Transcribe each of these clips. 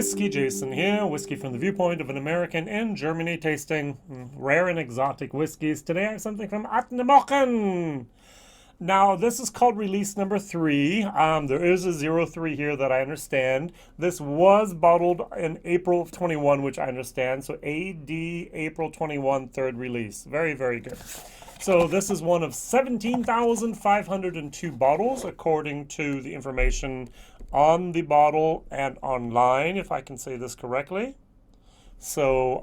WhiskyJason here, whiskey from the viewpoint of an American in Germany, tasting rare and exotic whiskeys. Today I have something from Ardnamurchan. Now, this is called release number 3. There is a 03 here that I understand. This was bottled in April of 21, which I understand. So AD April 21, third release. Very, very good. So this is one of 17,502 bottles, according to the information on the bottle and online, if I can say this correctly. So,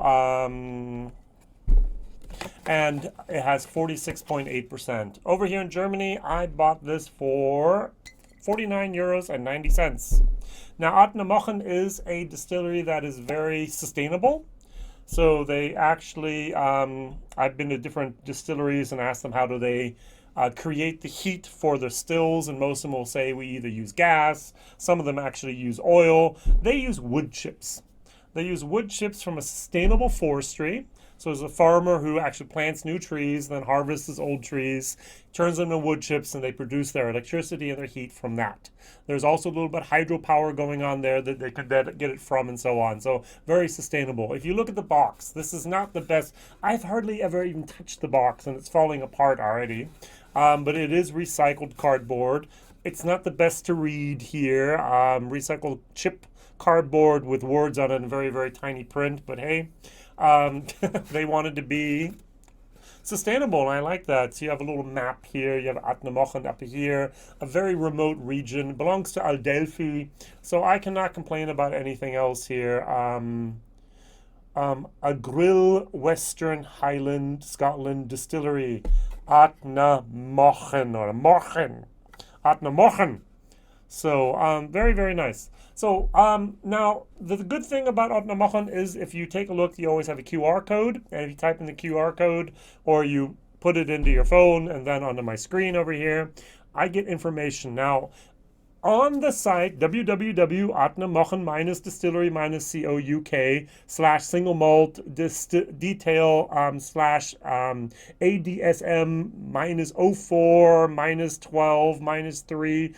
and it has 46.8%. Over here in Germany, I bought this for 49 euros and 90 cents. Now, Ardnamurchan is a distillery that is very sustainable. So they actually, I've been to different distilleries and asked them how do they create the heat for their stills, and most of them will say we either use gas, some of them actually use oil. They use wood chips. They use wood chips from a sustainable forestry. So there's a farmer who actually plants new trees, then harvests his old trees, turns them into wood chips, and they produce their electricity and their heat from that. There's also a little bit of hydropower going on there that they could get it from, and so on. So very sustainable. If you look at the box, this is not the best. I've hardly ever even touched the box, and it's falling apart already. But it is recycled cardboard. It's not the best to read here. Recycled chip cardboard with words on it in very, very tiny print. But hey, they wanted to be sustainable, and I like that. So you have a little map here. You have Ardnamurchan up here, a very remote region. It belongs to Adelphi, so I cannot complain about anything else here. A Grill Western Highland Scotland distillery, Ardnamurchan or Morchan, Ardnamurchan. So very, very nice. So now the good thing about Ardnamurchan is if you take a look, you always have a QR code, and if you type in the QR code or you put it into your phone and then onto my screen over here, I get information. Now, on the site www.ardnamurchan-distillery-co.uk/single malt detail ADSM -04 -12 -3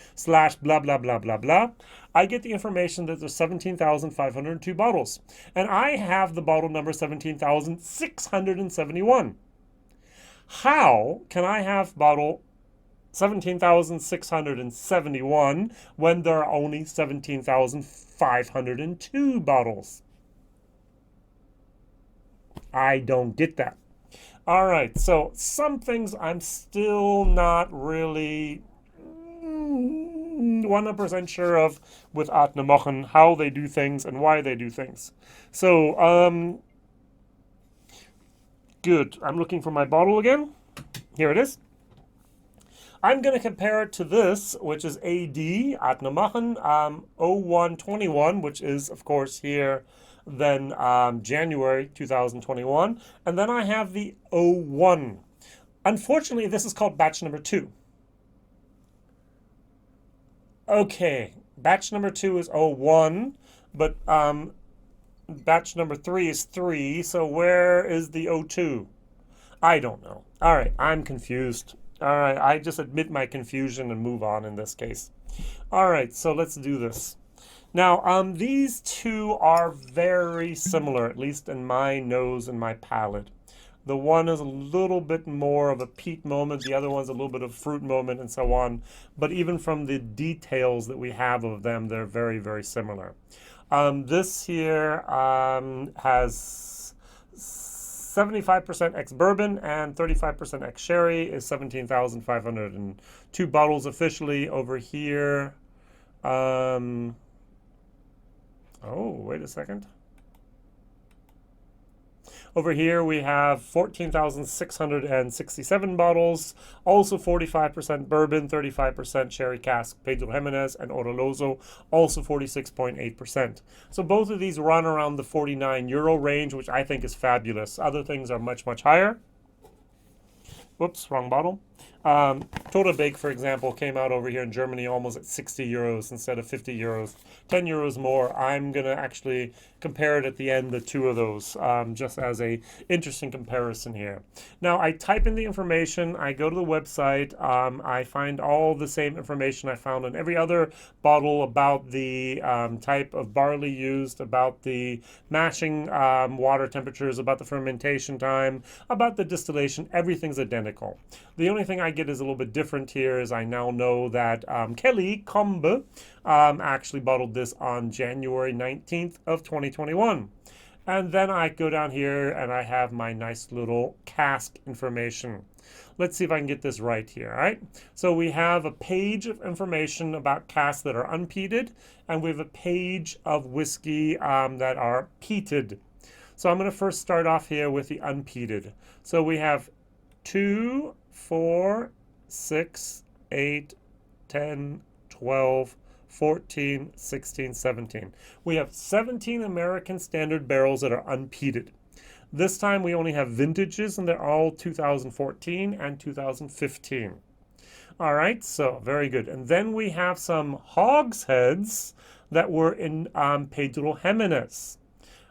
/ blah blah blah blah blah, I get the information that there's 17,502 bottles, and I have the bottle number 17,671. How can I have bottle 17,671 when there are only 17,502 bottles? I don't get that. All right, so some things I'm still not really 100% sure of with Ardnamurchan, how they do things and why they do things. So, good. I'm looking for my bottle again. Here it is. I'm going to compare it to this, which is AD, Ardnamurchan 0121, which is, of course, here then January 2021. And then I have the 01. Unfortunately, this is called batch number 2. Okay, batch number 2 is 01, but batch number 3 is 3, so where is the 02? I don't know. All right, I'm confused. All right, I just admit my confusion and move on in this case. All right, so let's do this. Now, these two are very similar, at least in my nose and my palate. The one is a little bit more of a peat moment, the other one's a little bit of fruit moment, and so on. But even from the details that we have of them, they're very, very similar. This here has 75% ex-Bourbon and 35% ex-Sherry, is 17,502 bottles officially. Over here, oh, wait a second. Over here we have 14,667 bottles, also 45% bourbon, 35% sherry cask, Pedro Jimenez, and Oloroso, also 46.8%. So both of these run around the 49 euro range, which I think is fabulous. Other things are much, much higher. Whoops, wrong bottle. Total Bake, for example, came out over here in Germany almost at 60 euros instead of 50 euros. 10 euros more. I'm going to actually compare it at the end, the two of those, just as a interesting comparison here. Now, I type in the information. I go to the website. I find all the same information I found in every other bottle about the type of barley used, about the mashing water temperatures, about the fermentation time, about the distillation. Everything's identical. The only thing I get is a little bit different here is I now know that Kelly Combe actually bottled this on January 19th of 2021. And then I go down here and I have my nice little cask information. Let's see if I can get this right here, all right? So we have a page of information about casks that are unpeated, and we have a page of whiskey that are peated. So I'm going to first start off here with the unpeated. So we have 2, 4, 6, 8, 10, 12, 14, 16, 17. We have 17 American Standard barrels that are unpeated. This time we only have vintages, and they're all 2014 and 2015. All right, so very good. And then we have some hogsheads that were in Pedro Jimenez.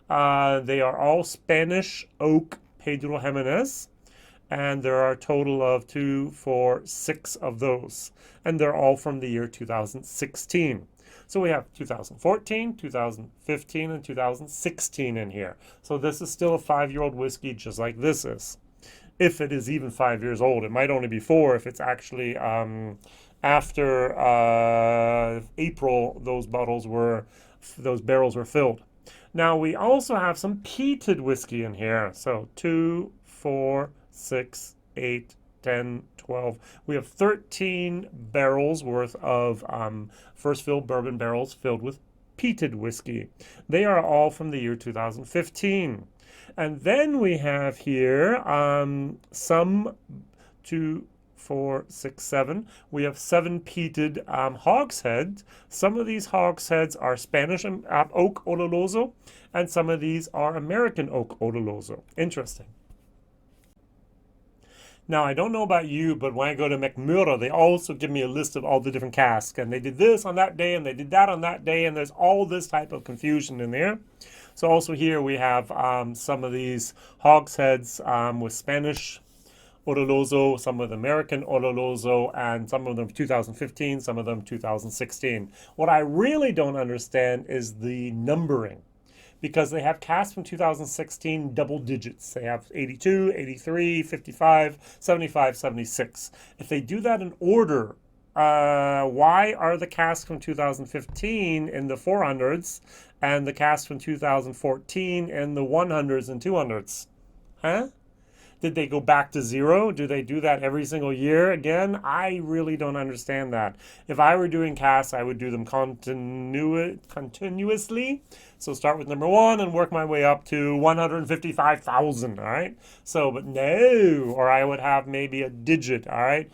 They are all Spanish oak Pedro Jimenez. And there are a total of 2, 4, 6 of those. And they're all from the year 2016. So we have 2014, 2015, and 2016 in here. So this is still a 5-year-old whiskey, just like this is. If it is even 5 years old. It might only be 4 if it's actually after April those barrels were filled. Now we also have some peated whiskey in here. So 2, 4, 6, 8, 10, 12. We have 13 barrels worth of first fill bourbon barrels filled with peated whiskey. They are all from the year 2015. And then we have here some 2, 4, 6, 7. We have 7 peated hogsheads. Some of these hogsheads are Spanish oak oloroso, and some of these are American oak oloroso. Interesting. Now, I don't know about you, but when I go to McMurra, they also give me a list of all the different casks. And they did this on that day, and they did that on that day, and there's all this type of confusion in there. So also here we have some of these hogsheads with Spanish oloroso, some with American oloroso, and some of them 2015, some of them 2016. What I really don't understand is the numbering, because they have casks from 2016 double digits. They have 82, 83, 55, 75, 76. If they do that in order, why are the casks from 2015 in the 400s and the casks from 2014 in the 100s and 200s? Huh? Did they go back to zero? Do they do that every single year again? I really don't understand that. If I were doing casks, I would do them continuously. So start with number 1 and work my way up to 155,000, all right? So, but no, or I would have maybe a digit, all right?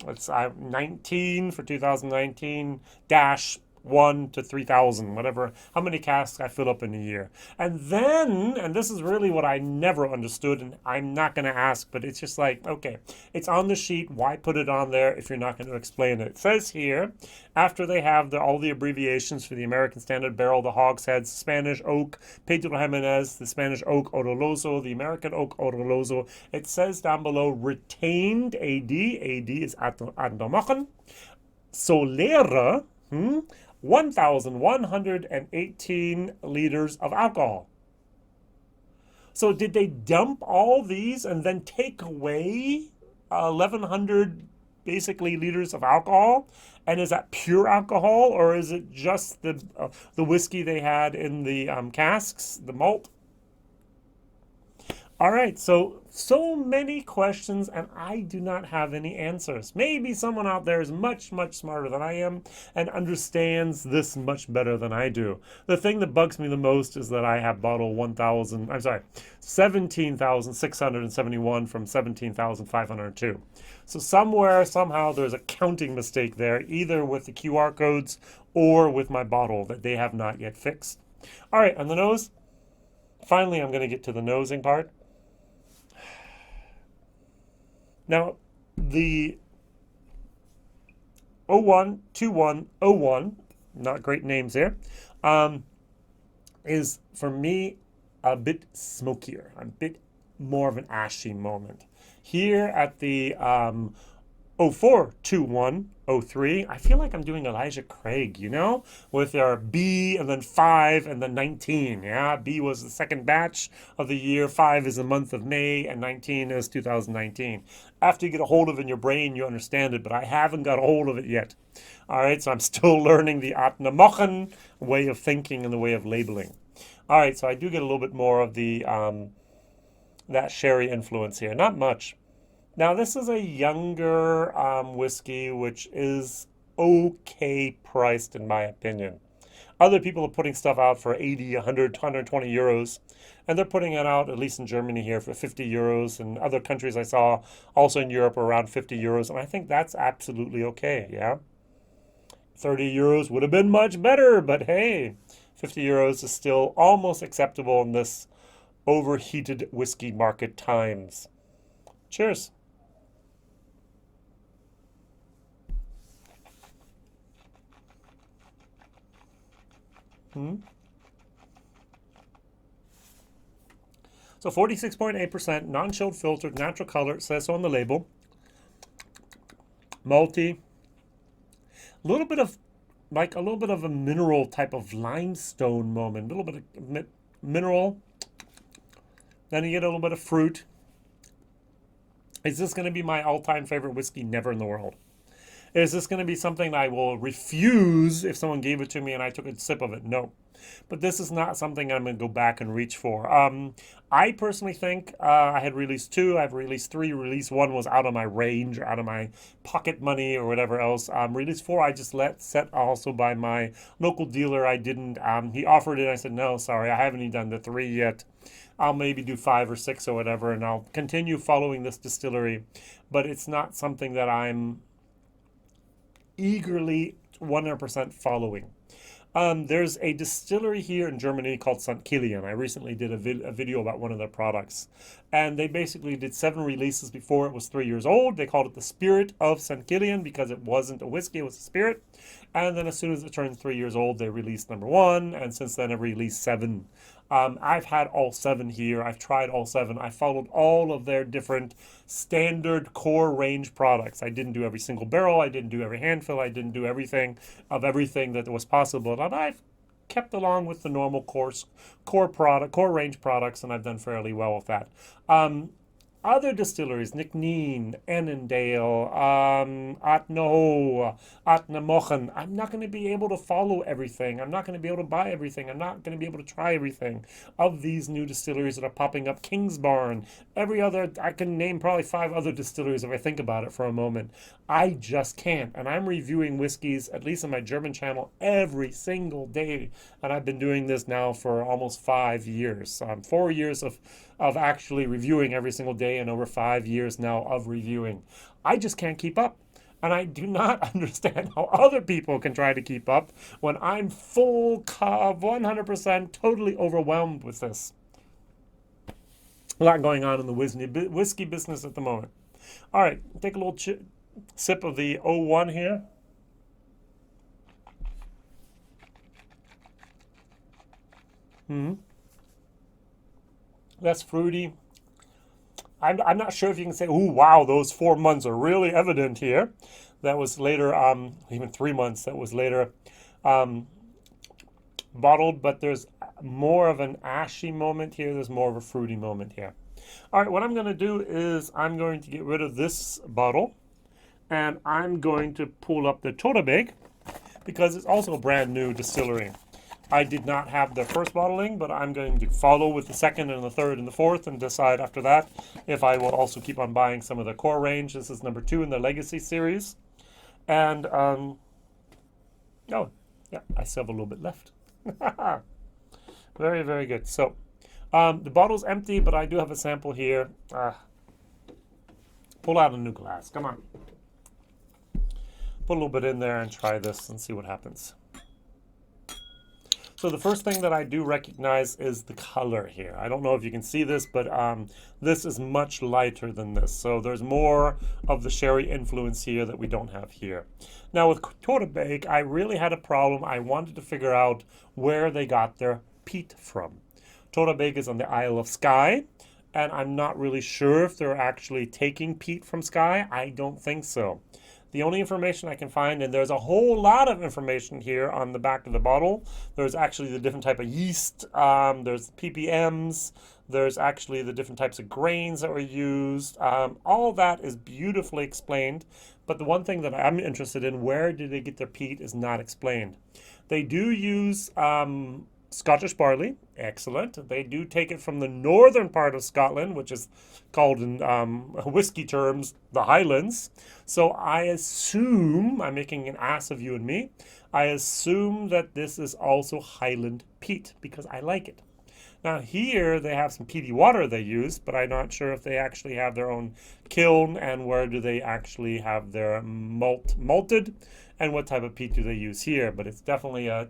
Let's 19 for 2019 dash 1 to 3,000, whatever, how many casks I fill up in a year. And then, and this is really what I never understood, and I'm not going to ask, but it's just like, okay, it's on the sheet. Why put it on there if you're not going to explain it? It says here, after they have all the abbreviations for the American Standard Barrel, the hogsheads, Spanish oak, Pedro Jimenez, the Spanish oak oloroso, the American oak oloroso, it says down below, retained AD, AD is Ardnamurchan, Solera, 1,118 liters of alcohol. So did they dump all these and then take away 1,100 basically liters of alcohol? And is that pure alcohol, or is it just the whiskey they had in the casks, the malt? All right, so many questions, and I do not have any answers. Maybe someone out there is much, much smarter than I am and understands this much better than I do. The thing that bugs me the most is that I have bottle 17,671 from 17,502. So somewhere, somehow, there's a counting mistake there, either with the QR codes or with my bottle that they have not yet fixed. All right, on the nose, finally I'm going to get to the nosing part. Now, the 012101, not great names there, is for me a bit smokier, a bit more of an ashy moment. Here at the 042103, I feel like I'm doing Elijah Craig, you know, with our B and then 5 and then 19. Yeah, B was the second batch of the year, 5 is the month of May, and 19 is 2019. After you get a hold of it in your brain, you understand it, but I haven't got a hold of it yet. All right, so I'm still learning the Ardnamurchan way of thinking and the way of labeling. All right, so I do get a little bit more of the that sherry influence here, not much. Now, this is a younger whiskey, which is okay priced, in my opinion. Other people are putting stuff out for 80, 100, 120 euros, and they're putting it out, at least in Germany here, for 50 euros, and other countries I saw also in Europe around 50 euros, and I think that's absolutely okay, yeah? 30 euros would have been much better, but hey, 50 euros is still almost acceptable in this overheated whiskey market times. Cheers. So 46.8%, non-chilled filtered, natural color, it says so on the label. Malty. A little bit of a mineral type of limestone moment, a little bit of mineral. Then you get a little bit of fruit. Is this going to be my all-time favorite whiskey? Never in the world. Is this going to be something I will refuse if someone gave it to me and I took a sip of it? No. But this is not something I'm going to go back and reach for. I personally think I had released 2, I've released 3. Release 1 was out of my range, or out of my pocket money or whatever else. Release 4 I just let set also by my local dealer. I didn't, he offered it. I said, no, sorry, I haven't even done the 3 yet. I'll maybe do 5 or 6 or whatever, and I'll continue following this distillery. But it's not something that I'm eagerly 100% following. There's a distillery here in Germany called St. Kilian. I recently did a video about one of their products. And they basically did 7 releases before it was 3 years old. They called it the Spirit of St. Kilian because it wasn't a whiskey, it was a spirit. And then as soon as it turned 3 years old, they released number 1. And since then, I've released 7. I've had all 7 here. I've tried all 7. I followed all of their different standard core range products. I didn't do every single barrel. I didn't do every handfill. I didn't do everything that was possible. And I've kept along with the normal core range products, and I've done fairly well with that. Other distilleries, Nickneen, Annandale, Ardnamurchan, I'm not going to be able to follow everything. I'm not going to be able to buy everything. I'm not going to be able to try everything of these new distilleries that are popping up. Kingsbarn, every other, I can name probably 5 other distilleries if I think about it for a moment. I just can't. And I'm reviewing whiskeys, at least on my German channel, every single day. And I've been doing this now for almost 5 years. 4 years of actually reviewing every single day, and over 5 years now of reviewing. I just can't keep up. And I do not understand how other people can try to keep up when I'm full of 100% totally overwhelmed with this. A lot going on in the whiskey business at the moment. All right, take a little sip of the 01 here. That's fruity. I'm not sure if you can say, oh, wow, those 4 months are really evident here. That was later, even 3 months, that was later bottled, but there's more of an ashy moment here. There's more of a fruity moment here. All right, what I'm going to do is I'm going to get rid of this bottle, and I'm going to pull up the Todabeg, because it's also a brand new distillery. I did not have the first bottling, but I'm going to follow with the second and the third and the fourth and decide after that if I will also keep on buying some of the core range. This is number 2 in the Legacy series. And, oh, yeah, I still have a little bit left. Very, very good. So, the bottle's empty, but I do have a sample here. Pull out a new glass. Come on. Put a little bit in there and try this and see what happens. So the first thing that I do recognize is the color here. I don't know if you can see this, but this is much lighter than this. So there's more of the sherry influence here that we don't have here. Now with Totabake, I really had a problem. I wanted to figure out where they got their peat from. Totabake is on the Isle of Skye, and I'm not really sure if they're actually taking peat from Skye. I don't think so. The only information I can find, and there's a whole lot of information here on the back of the bottle. There's actually the different type of yeast, there's ppms, there's actually the different types of grains that were used. All that is beautifully explained, but the one thing that I'm interested in, where did they get their peat, is not explained. They do use Scottish barley, excellent. They do take it from the northern part of Scotland, which is called in whiskey terms the Highlands. So I assume, I'm making an ass of you and me, I assume that this is also Highland peat because I like it. Now here they have some peaty water they use, but I'm not sure if they actually have their own kiln and where do they actually have their malt malted and what type of peat do they use here. But it's definitely a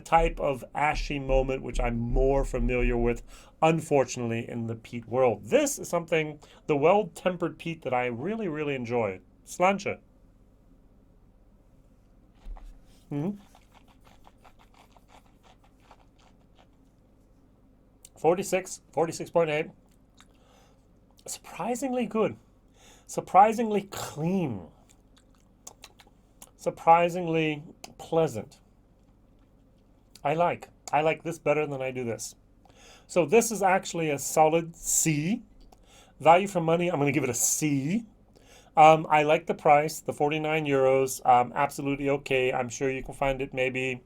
type of ashy moment which I'm more familiar with, unfortunately, in the peat world. This is something, the well-tempered peat, that I really, really enjoy. Sláinte. 46.8. Surprisingly good. Surprisingly clean. Surprisingly pleasant. I like this better than I do this. So this is actually a solid C. Value for money, I'm going to give it a C. I like the price, the 49 euros, absolutely okay. I'm sure you can find it maybe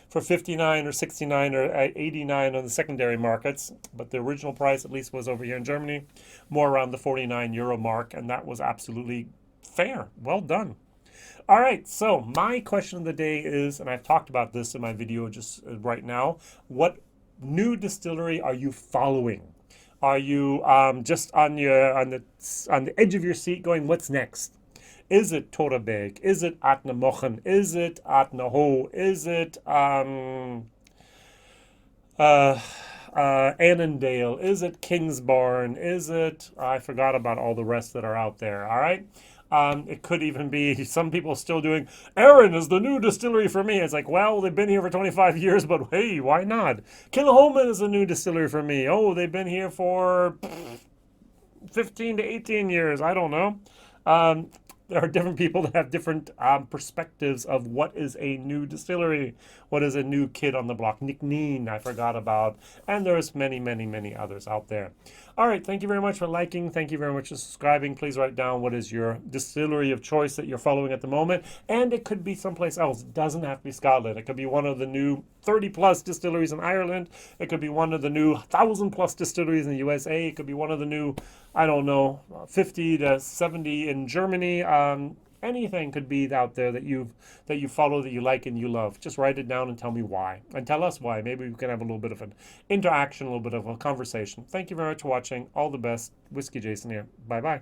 for 59 or 69 or 89 on the secondary markets, but the original price at least was over here in Germany, more around the 49 euro mark, and that was absolutely fair. Well done. All right, so my question of the day is, and I've talked about this in my video just right now, what new distillery are you following? Are you just on the edge of your seat going, what's next? Is it Totabake? Is it Ardnamurchan? Is it Ardnaho? Is it Annandale? Is it Kingsbarn? Is it, I forgot about all the rest that are out there, all right? It could even be some people still doing, Arran is the new distillery for me. It's like, well, they've been here for 25 years, but hey, why not? Killaholman is a new distillery for me. Oh, they've been here for 15 to 18 years. I don't know. There are different people that have different perspectives of what is a new distillery, what is a new kid on the block. Nick Neen, I forgot about, and there's many, many, many others out there. All right, thank you very much for liking. Thank you very much for subscribing. Please write down what is your distillery of choice that you're following at the moment, and it could be someplace else. It doesn't have to be Scotland. It could be one of the new 30-plus distilleries in Ireland. It could be one of the new 1,000-plus distilleries in the USA. It could be one of the new, I don't know, 50 to 70 in Germany. Anything could be out there that you follow, that you like and you love. Just write it down and tell me why. And tell us why. Maybe we can have a little bit of an interaction, a little bit of a conversation. Thank you very much for watching. All the best. Whiskey Jason here. Bye-bye.